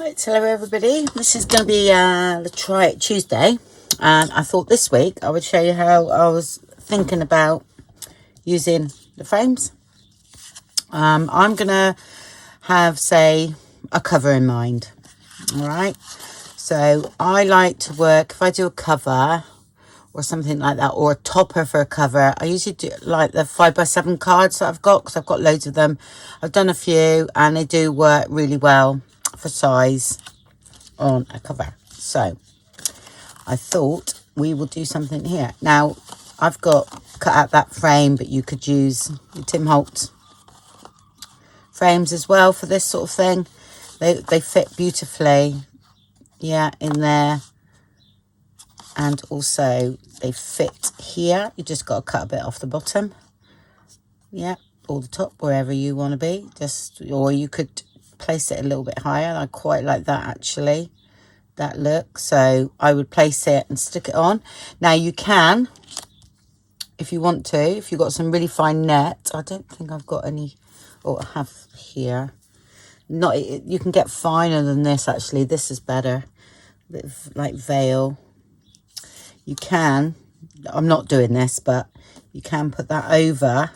Right, hello everybody. This is going to be the Try It Tuesday, and I thought this week I would show you how I was thinking about using the frames. I'm going to have, say, a cover in mind. All right, so I like to work, if I do a cover or something like that, or a topper for a cover, I usually do like the 5x7 cards that I've got, because I've got loads of them. I've done a few and they do work really well for size on a cover. So I thought we will do something here. Now I've got cut out that frame, but you could use the Tim Holtz frames as well for this sort of thing. They fit beautifully, yeah, in there, and also they fit here. You just got to cut a bit off the bottom, yeah, or the top, wherever you want to be. Just, or you could place it a little bit higher. I quite like that actually, that look. So I would place it and stick it on. Now you can, if you want to, if you've got some really fine net. I don't think I've got any, or I have here. Not, you can get finer than this actually. This is better, a bit of like veil. You can, I'm not doing this, but you can put that over.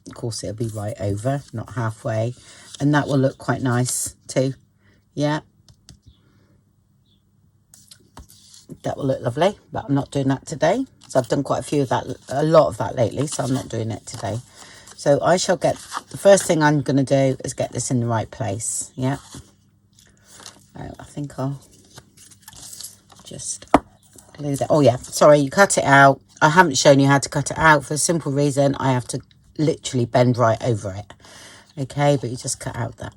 Of course it'll be right over, not halfway, and that will look quite nice too. Yeah, that will look lovely, but I'm not doing that today. So I've done quite a few of that, a lot of that lately, so I'm not doing it today. So I shall get, the first thing I'm going to do is get this in the right place. Yeah, I think I'll just glue that. Oh yeah, sorry, you cut it out. I haven't shown you how to cut it out for a simple reason. I have to literally bend right over it. Okay, but you just cut out that.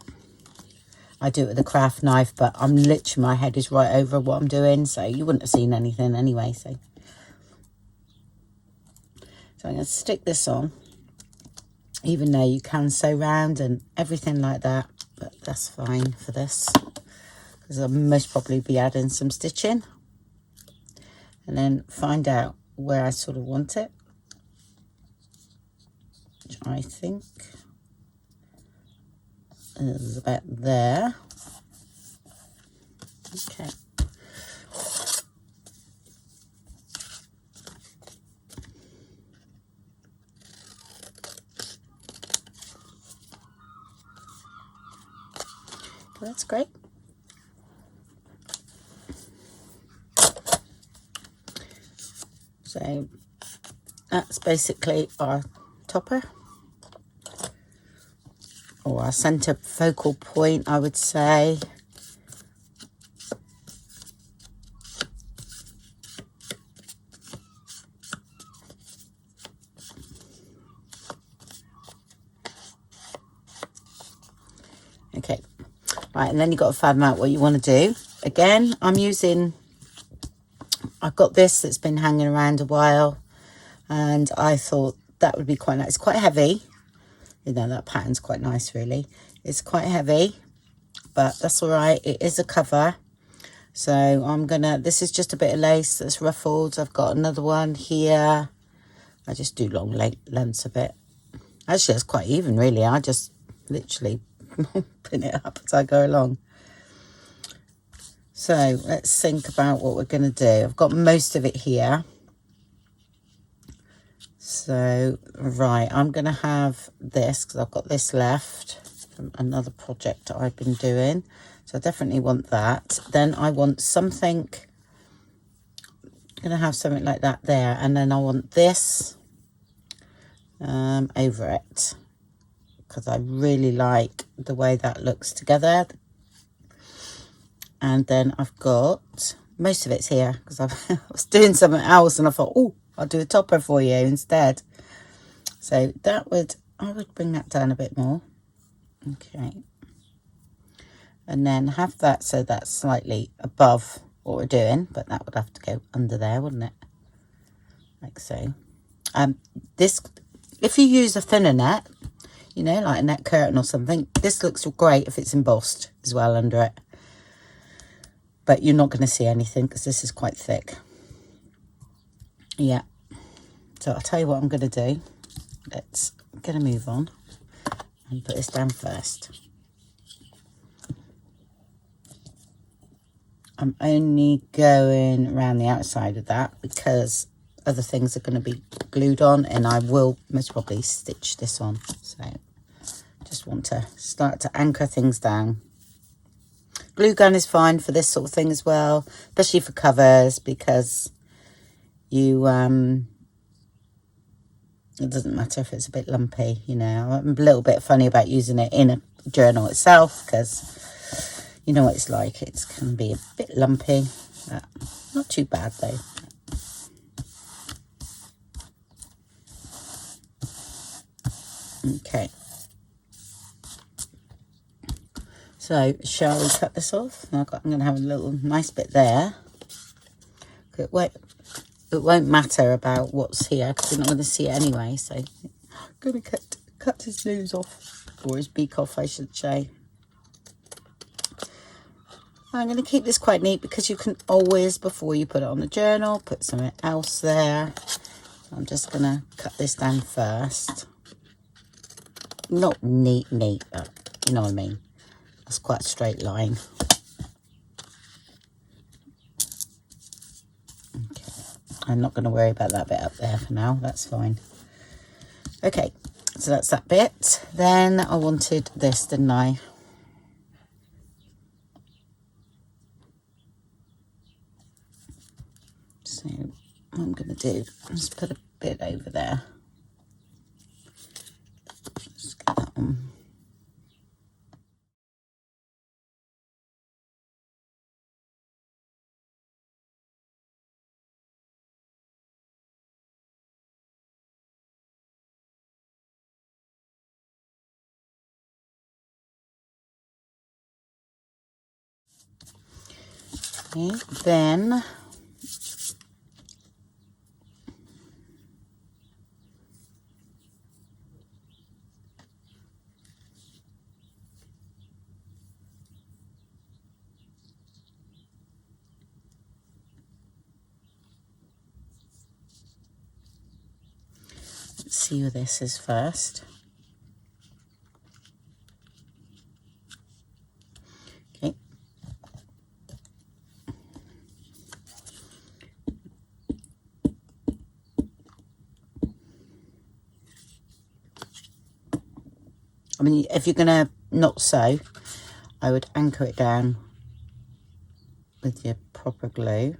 I do it with a craft knife, but I'm literally, my head is right over what I'm doing, so you wouldn't have seen anything anyway. So I'm going to stick this on, even though you can sew round and everything like that, but that's fine for this, because I'll most probably be adding some stitching, and then find out where I sort of want it, which I think is about there. Okay. That's great. So that's basically our topper, or our center focal point, I would say. Okay, right, and then you've got to fathom out what you want to do. Again, I'm using, I've got this that's been hanging around a while, and I thought that would be quite nice. It's quite heavy, you know, that pattern's quite nice really. It's quite heavy, but that's all right. It is a cover. So I'm gonna, this is just a bit of lace that's ruffled. I've got another one here. I just do long lengths of it. Actually, it's quite even really. I just literally pin it up as I go along. So let's think about what we're going to do. I've got most of it here. So, right, I'm going to have this, because I've got this left from another project that I've been doing. So I definitely want that. Then I want something, I'm going to have something like that there. And then I want this over it, because I really like the way that looks together. And then I've got, most of it's here, because I was doing something else and I thought, oh, I'll do a topper for you instead. So that would, I would bring that down a bit more. Okay. And then have that so that's slightly above what we're doing, but that would have to go under there, wouldn't it? Like so. This, if you use a thinner net, you know, like a net curtain or something, this looks great if it's embossed as well under it. But you're not going to see anything because this is quite thick. Yeah. So I'll tell you what I'm going to do. Let's get a move on and put this down first. I'm only going around the outside of that because other things are going to be glued on, and I will most probably stitch this on. So just want to start to anchor things down. Glue gun is fine for this sort of thing as well, especially for covers, because you it doesn't matter if it's a bit lumpy, you know. I'm a little bit funny about using it in a journal itself because you know what it's like. It can be a bit lumpy, but not too bad though. Okay. So shall we cut this off? I'm going to have a little nice bit there. It won't matter about what's here because you're not going to see it anyway. So I'm going to cut his nose off, or his beak off, I should say. I'm going to keep this quite neat because you can always, before you put it on the journal, put something else there. I'm just going to cut this down first. Not neat, but you know what I mean. It's quite a straight line. Okay, I'm not going to worry about that bit up there for now. That's fine. Okay, so that's that bit. Then I wanted this, didn't I? So what I'm going to do is put a bit over there. Just get that on. Okay, then let's see where this is first. Okay. I mean, if you're going to not sew, I would anchor it down with your proper glue.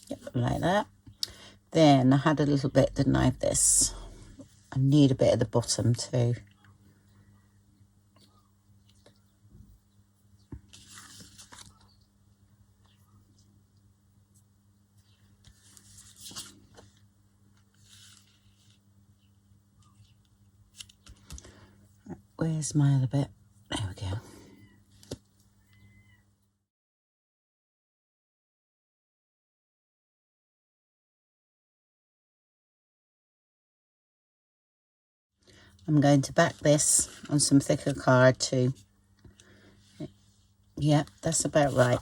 Yep, like that. Then I had a little bit, didn't I, of this. I need a bit at the bottom too. Where's my other bit? There we go. I'm going to back this on some thicker card too. Yeah, that's about right.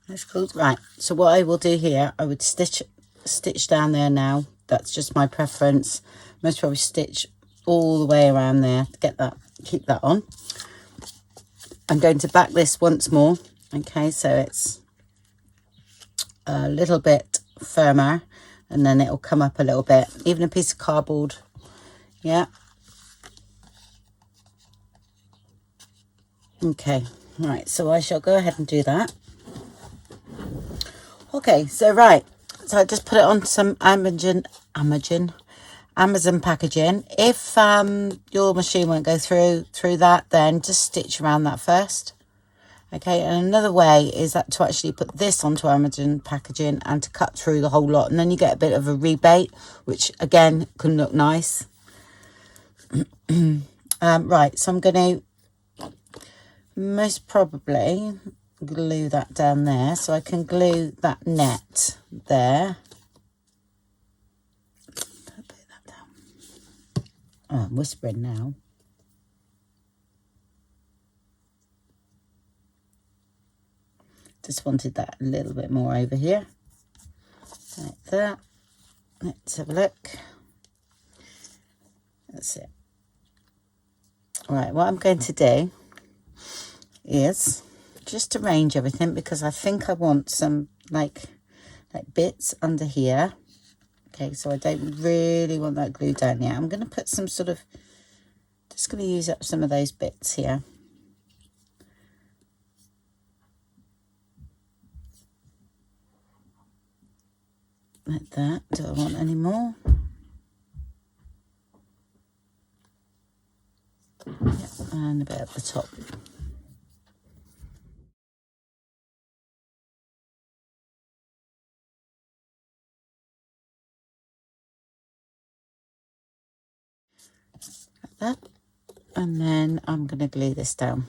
That's cool. Right, so what I will do here, I would stitch down there now. That's just my preference. Most probably stitch all the way around there to get that, keep that on. I'm going to back this once more. Okay, so it's a little bit firmer, and then it'll come up a little bit. Even a piece of cardboard. Yeah. Okay, right, so I shall go ahead and do that. Okay, so right, so I just put it on some Amazon packaging. If your machine won't go through that, then just stitch around that first. Okay, and another way is that to actually put this onto Amazon packaging and to cut through the whole lot, and then you get a bit of a rebate, which again can look nice. Right, so I'm going to most probably glue that down there, so I can glue that net there. Put that down. Oh, I'm whispering now. Just wanted that a little bit more over here, like that. Let's have a look. That's it. Right, what I'm going to do is just arrange everything, because I think I want some like bits under here. Okay, so I don't really want that glue down yet. I'm going to put some sort of, just going to use up some of those bits here. Like that. Do I want any more? Yep, and a bit at the top. Like that. And then I'm going to glue this down.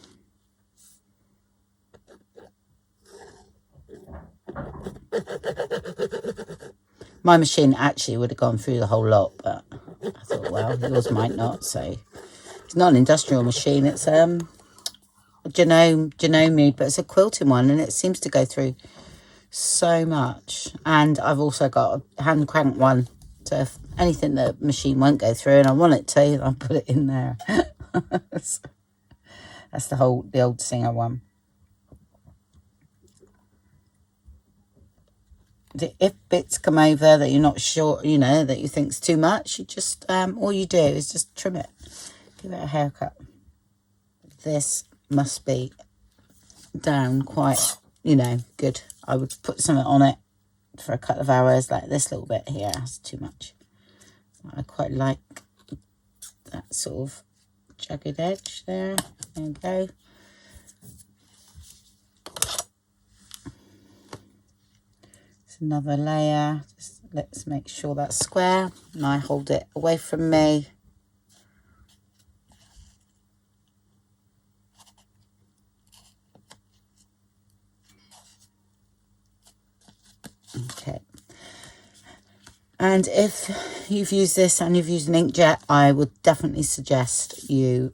My machine actually would have gone through the whole lot, but I thought, well, yours might not. So it's not an industrial machine. It's Genome, but it's a quilting one, and it seems to go through so much. And I've also got a hand crank one, so if anything the machine won't go through and I want it to, I'll put it in there. That's the old Singer one. If bits come over that you're not sure, that you think's too much, you just all you do is just trim it, give it a haircut. This must be down quite, good. I would put something on it for a couple of hours, like this little bit here. That's too much. I quite like that sort of jagged edge there. There we go. It's another layer. Just let's make sure that's square, and I hold it away from me. Okay. And if you've used this and you've used an inkjet, I would definitely suggest you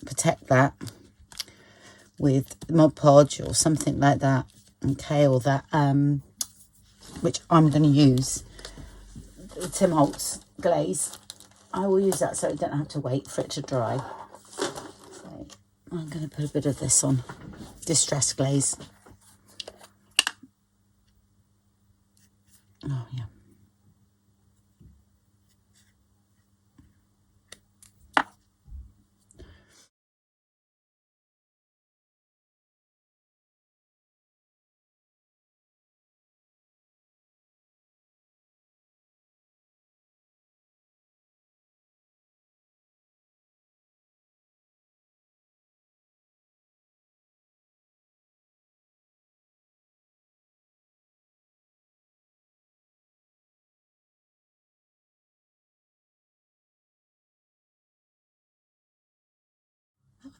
protect that with Mod Podge or something like that. Okay, or that which I'm going to use, the Tim Holtz glaze. I will use that so I don't have to wait for it to dry. So I'm going to put a bit of this on, Distress Glaze. Oh yeah.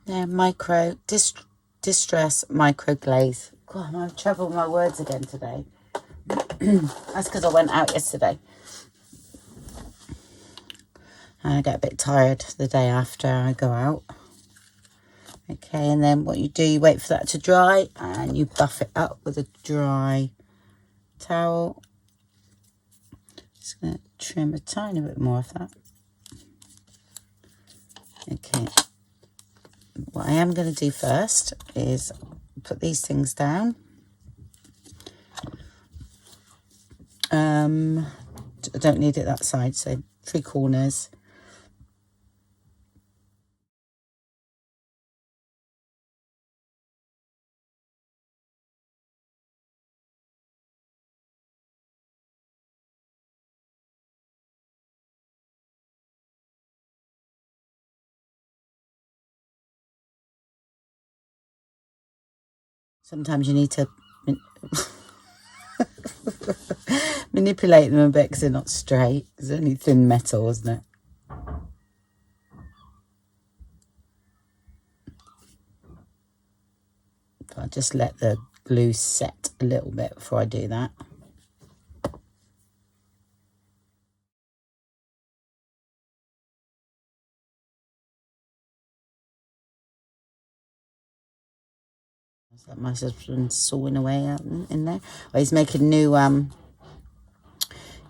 They're Distress Micro Glaze. God, I'm having trouble with my words again today. That's because I went out yesterday. I get a bit tired the day after I go out. Okay, and then what you do, you wait for that to dry and you buff it up with a dry towel. Just going to trim a tiny bit more of that. Okay. What I am going to do first is put these things down. I don't need it that side, so 3 corners. Sometimes you need to manipulate them a bit because they're not straight. It's only thin metal, isn't it? I'll just let the glue set a little bit before I do that. Is that my husband sawing away out in there? Oh, he's making new,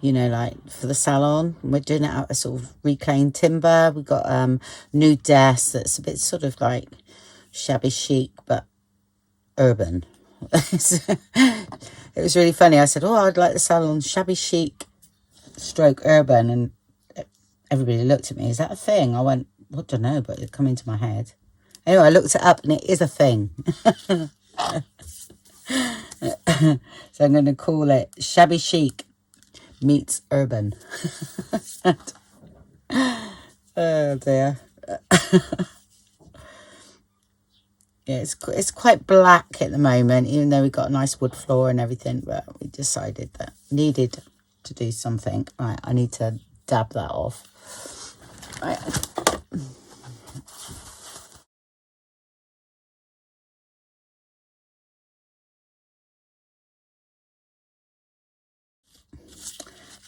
you know, like for the salon. We're doing it out of sort of reclaimed timber. We've got new desk that's a bit sort of like shabby chic, but urban. It was really funny. I said, oh, I'd like the salon shabby chic stroke urban, and everybody looked at me. Is that a thing? I went, I don't know, but it come into my head. Anyway, I looked it up and it is a thing. So I'm going to call it shabby chic meets urban. Oh dear. Yeah, it's quite black at the moment, even though we've got a nice wood floor and everything, but we decided that needed to do something. Right, I need to dab that off. Right.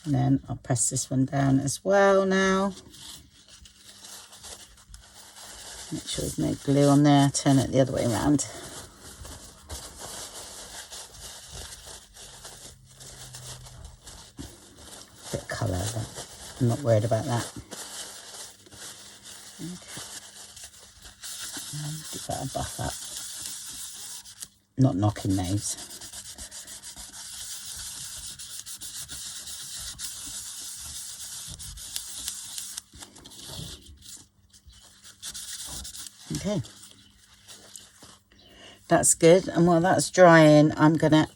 And then I'll press this one down as well now. Make sure there's no glue on there. Turn it the other way around. Bit of colour, but I'm not worried about that. Okay. Give that a buff up. Not knocking those. Okay. That's good. And while that's drying, I'm going to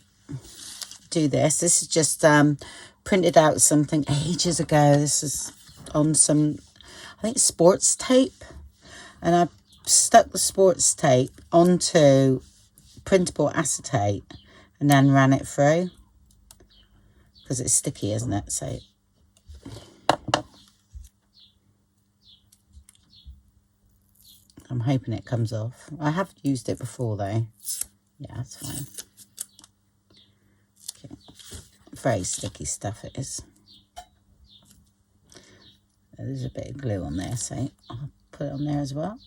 do this. This is just printed out something ages ago. This is on some, I think, sports tape. And I stuck the sports tape onto printable acetate and then ran it through. Because it's sticky, isn't it? So I'm hoping it comes off. I have used it before though. Yeah, that's fine. Okay. Very sticky stuff it is. There's a bit of glue on there, so I'll put it on there as well.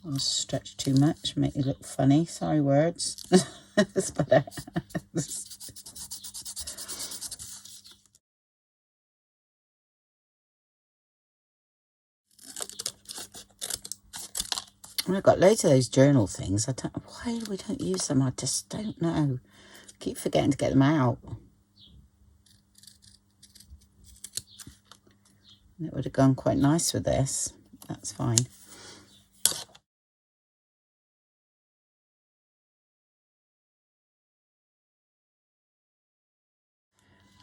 I'll stretch too much, make you look funny. Sorry, words. That's better. I've got loads of those journal things. I don't know why we don't use them. I just don't know. Keep forgetting to get them out. And it would have gone quite nice with this. That's fine.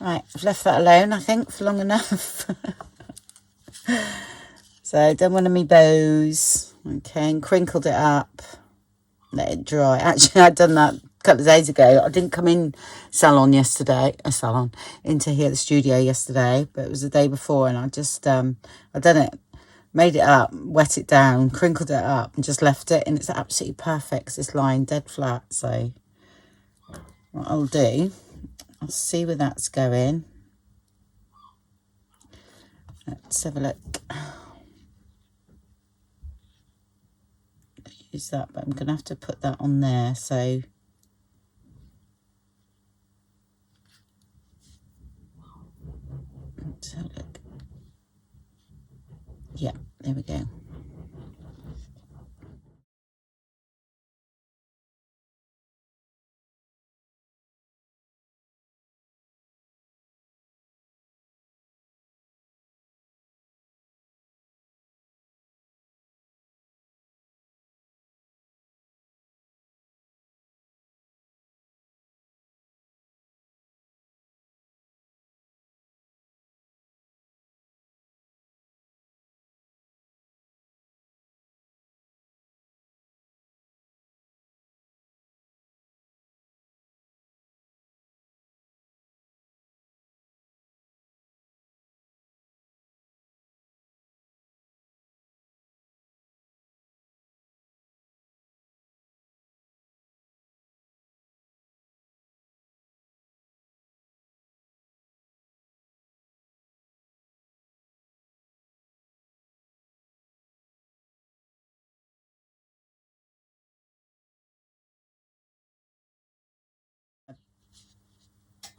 Right, I've left that alone, I think, for long enough. So, done one of my bows. Okay, and crinkled it up. Let it dry. Actually, I'd done that a couple of days ago. I didn't come in into here, the studio yesterday, but it was the day before, and I just, I done it, made it up, wet it down, crinkled it up, and just left it, and it's absolutely perfect because it's lying dead flat. So, what I'll do, I'll see where that's going. Let's have a look. Use that, but I'm going to have to put that on there, so let's have a look. Yeah, there we go.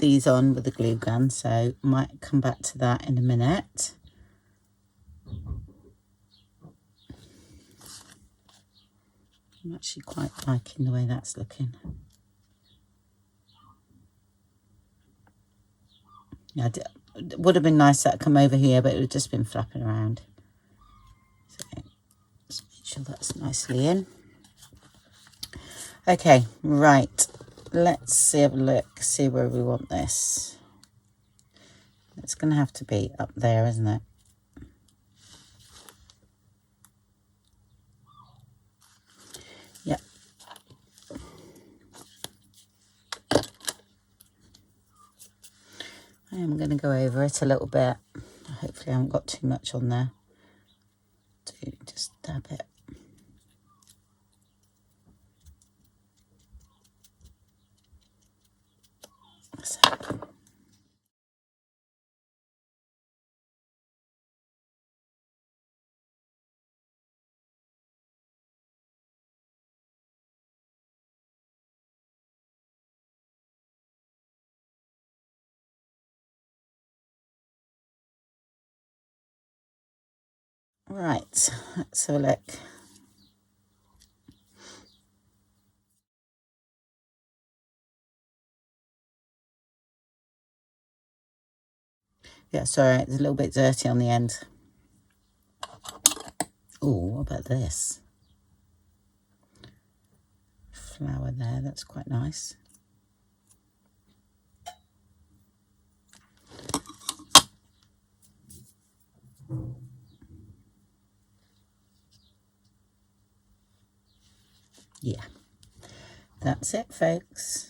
these on with the glue gun, so might come back to that in a minute. I'm actually quite liking the way that's looking. Yeah, it would have been nice that come over here, but it would have just been flapping around. So just make sure that's nicely in. Okay, right. Let's have a look, see where we want this. It's going to have to be up there, isn't it? Yep. I am going to go over it a little bit. Hopefully I haven't got too much on there. Just dab it. So. Right, let's have a look. Yeah, sorry, it's a little bit dirty on the end. Oh, what about this? Flower there, that's quite nice. Yeah, that's it, folks.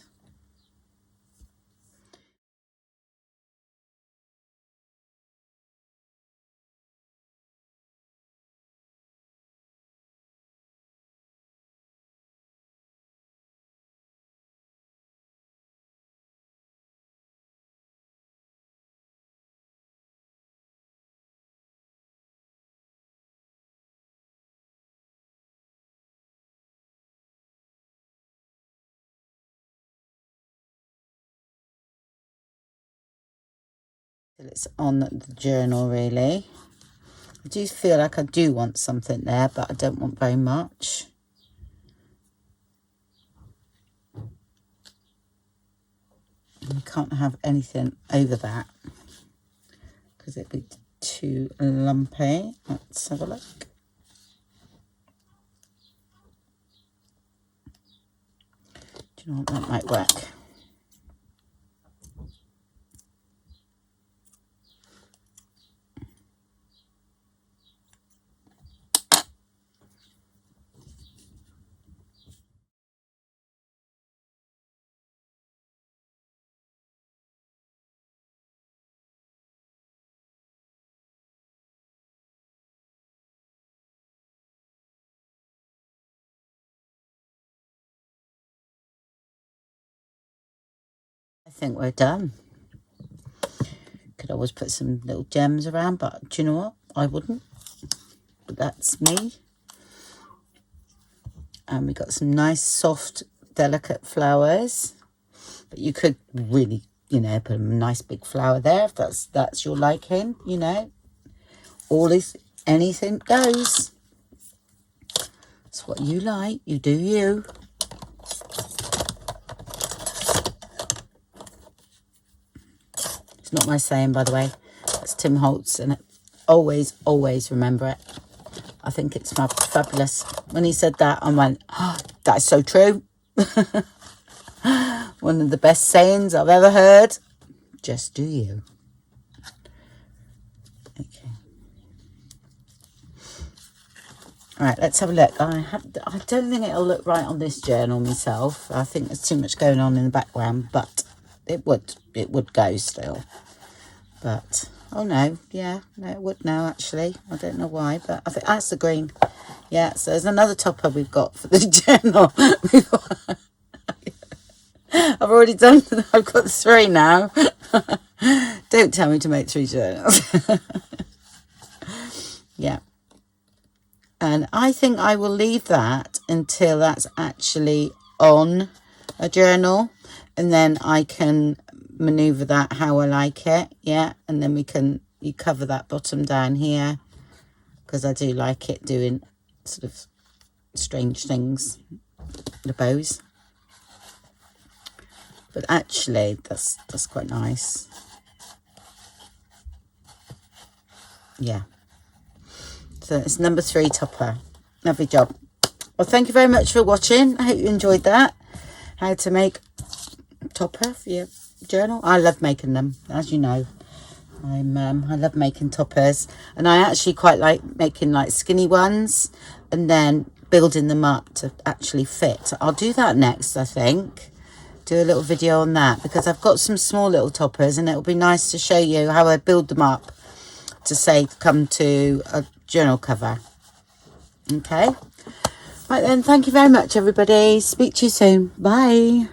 It's on the journal, really. I do feel like I do want something there, but I don't want very much. You can't have anything over that because it'd be too lumpy. Let's have a look. Do you know what, that might work? I think we're done. Could always put some little gems around, but do you know what? I wouldn't. But that's me. And we got some nice, soft, delicate flowers. But you could really, you know, put a nice big flower there if that's your liking, you know. All is, anything goes. It's what you like. You do you. It's not my saying, by the way. It's Tim Holtz, and always, always remember it. I think it's fabulous. When he said that, I went, oh, that's so true. One of the best sayings I've ever heard. Just do you. Okay. All right, let's have a look. I don't think it'll look right on this journal myself. I think there's too much going on in the background, but it would go still. But oh no, yeah, no, it would now actually. I don't know why, but I think that's the green. Yeah, so there's another topper we've got for the journal. I've already done, I've got 3 now. Don't tell me to make 3 journals. Yeah. And I think I will leave that until that's actually on a journal. And then I can maneuver that how I like it. Yeah, and then you cover that bottom down here, because I do like it doing sort of strange things, the bows. But actually, that's quite nice. Yeah. So it's number 3 topper. Lovely job. Well, thank you very much for watching. I hope you enjoyed that. How to make a topper for your journal. I love making them, as you know. I love making toppers, and I actually quite like making like skinny ones and then building them up to actually fit. I'll do that next, I think. Do a little video on that, because I've got some small little toppers, and it'll be nice to show you how I build them up to say come to a journal cover. Okay, right then, thank you very much everybody. Speak to you soon. Bye.